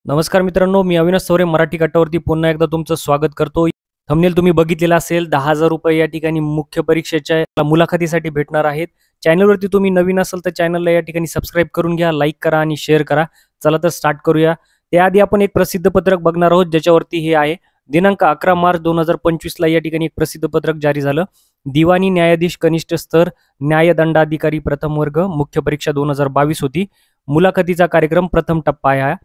नमस्कार मित्रांनो, मी अविनाश सौरे मराठी कट्टावरती पुन्हा एकदा तुमचं स्वागत करतो। थंबनेल तुम्ही बघितलेला असेल, 10,000 रुपये या ठिकाणी मुख्य परीक्षेच्या मुलाखतीसाठी भेटणार आहेत। चॅनलवरती तुम्ही नवीन असाल तर चॅनलला या ठिकाणी सबस्क्राइब करून घ्या, लाईक करा आणि शेअर करा। चला तर स्टार्ट करूया। त्याआधी आपण एक प्रसिद्ध पत्रक बघणार आहोत, ज्याच्यावरती हे आहे दिनांक 11 मार्च 2025 ला या ठिकाणी एक प्रसिद्ध पत्रक जारी झालं। दिवाणी न्यायाधीश कनिष्ठ स्तर न्यायदंडाधिकारी प्रथम वर्ग मुख्य परीक्षा 2022 होती। मुलाखतीचा कार्यक्रम प्रथम टप्पा आहे।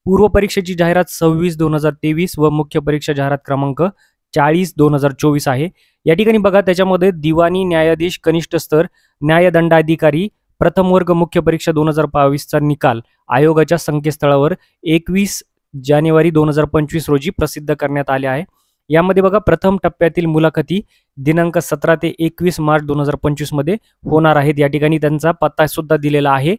पूर्व परीक्षेची जाहिरात 26/2023 व मुख्य परीक्षा जाहिरात क्रमांक 40/2024 आहे। या ठिकाणी बघा, त्याच्यामध्ये दिवाणी न्यायाधीश कनिष्ठ स्तर न्यायदंडाधिकारी प्रथम वर्ग मुख्य परीक्षा 2022 चा निकाल आयोगाच्या संकेतस्थळावर 21 जानेवारी 2025 रोजी प्रसिद्ध करण्यात आले आहे। यामध्ये बघा, प्रथम टप्प्यातील मुलाखती दिनांक 17 ते 21 मार्च 2025 मध्ये होणार आहेत। या ठिकाणी त्यांचा पत्ता सुद्धा दिलेला आहे।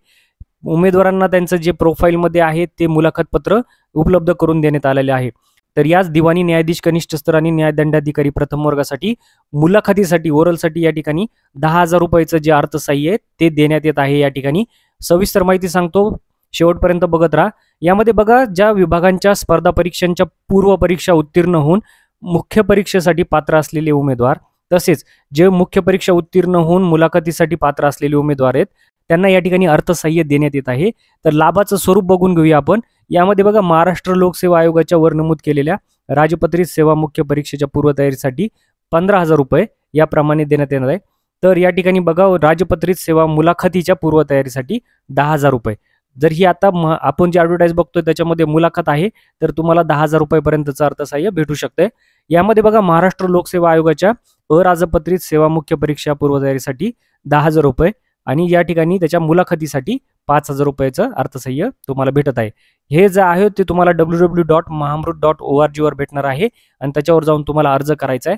उमेदवारांना त्यांचं जे प्रोफाईल मध्ये आहे ते मुलाखत पत्र उपलब्ध करून देण्यात आलेले आहे। तर याच दिवाणी न्यायाधीश कनिष्ठ स्तर आणि न्यायदंडाधिकारी प्रथम वर्गासाठी मुलाखतीसाठी ओरलसाठी या ठिकाणी 10,000 रुपयाचं जे अर्थसहाय्य आहे ते देण्यात येत आहे। या ठिकाणी सविस्तर माहिती सांगतो, शेवटपर्यंत बघत राहा। यामध्ये बघा, ज्या विभागांच्या स्पर्धा परीक्षांच्या पूर्व परीक्षा उत्तीर्ण होऊन मुख्य परीक्षेसाठी पात्र असलेले उमेदवार, तसेच जे मुख्य परीक्षा उत्तीर्ण होऊन मुलाखतीसाठी पात्र असलेले उमेदवार आहेत त्यांना या ठिकाणी अर्थसहाय्य देण्यात येत आहे। तर लाभाचं स्वरूप बघून घेऊया आपण। यामध्ये बघा, महाराष्ट्र लोकसेवा आयोगाच्या वर नमूद केलेल्या राजपत्रित सेवा मुख्य परीक्षेच्या पूर्वतयारीसाठी 15,000 रुपये याप्रमाणे देण्यात येणार आहे। तर या ठिकाणी बघा, राजपत्रित सेवा मुलाखतीच्या पूर्वतयारीसाठी 10,000 रुपये। जर ही आता आपण जी ॲडव्हर्टाइज बघतोय त्याच्यामध्ये मुलाखत आहे, तर तुम्हाला 10,000 रुपयापर्यंतचं अर्थसहाय्य भेटू शकते। यामध्ये बघा, महाराष्ट्र लोकसेवा आयोगाच्या अराजपत्रित सेवा मुख्य परीक्षा पूर्वतयारीसाठी 10,000 रुपये आणि या ठिकाणी त्याच्या मुलाखतीसाठी 5,000 रुपयाचं अर्थसहाय्य तुम्हाला भेटत आहे। हे जे आहे ते तुम्हाला www.mahamrut.org वर भेटणार आहे आणि त्याच्यावर जाऊन तुम्हाला अर्ज करायचा आहे।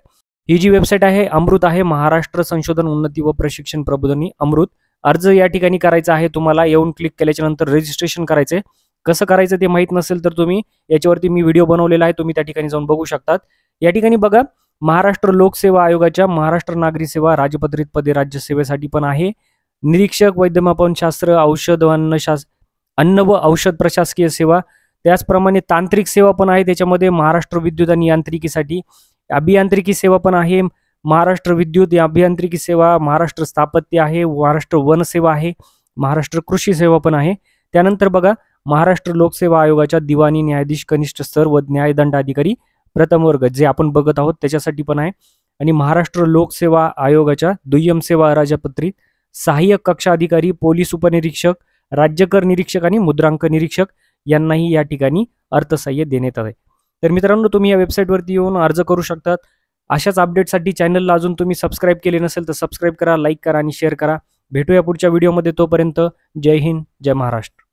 ही जी वेबसाईट आहे अमृत आहे, महाराष्ट्र संशोधन उन्नती व प्रशिक्षण प्रबोधिनी अमृत। अर्ज या ठिकाणी करायचा आहे तुम्हाला। येऊन क्लिक केल्याच्या नंतर रजिस्ट्रेशन करायचंय। कसं करायचं ते माहित नसेल तर तुम्ही याच्यावरती मी व्हिडिओ बनवलेला आहे, तुम्ही त्या ठिकाणी जाऊन बघू शकतात। या ठिकाणी बघा, महाराष्ट्र लोकसेवा आयोगाच्या महाराष्ट्र नागरी सेवा राजपत्रित पदे राज्यसेवेसाठी पण आहे। निरीक्षक वैद्यमापन शास्त्र औषध अन्न व औषध प्रशासकीय सेवा, त्याचप्रमाणे तांत्रिक सेवा पण आहे। त्याच्यामध्ये महाराष्ट्र विद्युत आणि यांत्रिकीसाठी अभियांत्रिकी सेवा पण आहे, महाराष्ट्र विद्युत अभियांत्रिकी सेवा, महाराष्ट्र स्थापत्य आहे, महाराष्ट्र वन सेवा आहे, महाराष्ट्र कृषी सेवा पण आहे। त्यानंतर बघा, महाराष्ट्र लोकसेवा आयोगाच्या दिवाणी न्यायाधीश कनिष्ठ स्तर व न्यायदंडाधिकारी प्रथम वर्ग जे आपण बघत आहोत त्याच्यासाठी पण आहे। आणि महाराष्ट्र लोकसेवा आयोगाच्या दुय्यम सेवा राजपत्रित सहाय्यक कक्षा अधिकारी, पोलीस उपनिरीक्षक, राज्यकर निरीक्षक आणि मुद्रांक निरीक्षक यांनाही या ठिकाणी अर्थसहाय्य देण्यात आहे। तर मित्रांनो, तुम्ही या वेबसाईटवरती येऊन अर्ज करू शकतात। अशाच अपडेटसाठी चॅनलला अजून तुम्ही सबस्क्राईब केले नसेल तर सबस्क्राईब करा, लाईक करा आणि शेअर करा। भेटूया पुढच्या व्हिडिओमध्ये। तोपर्यंत जय हिंद, जय महाराष्ट्र।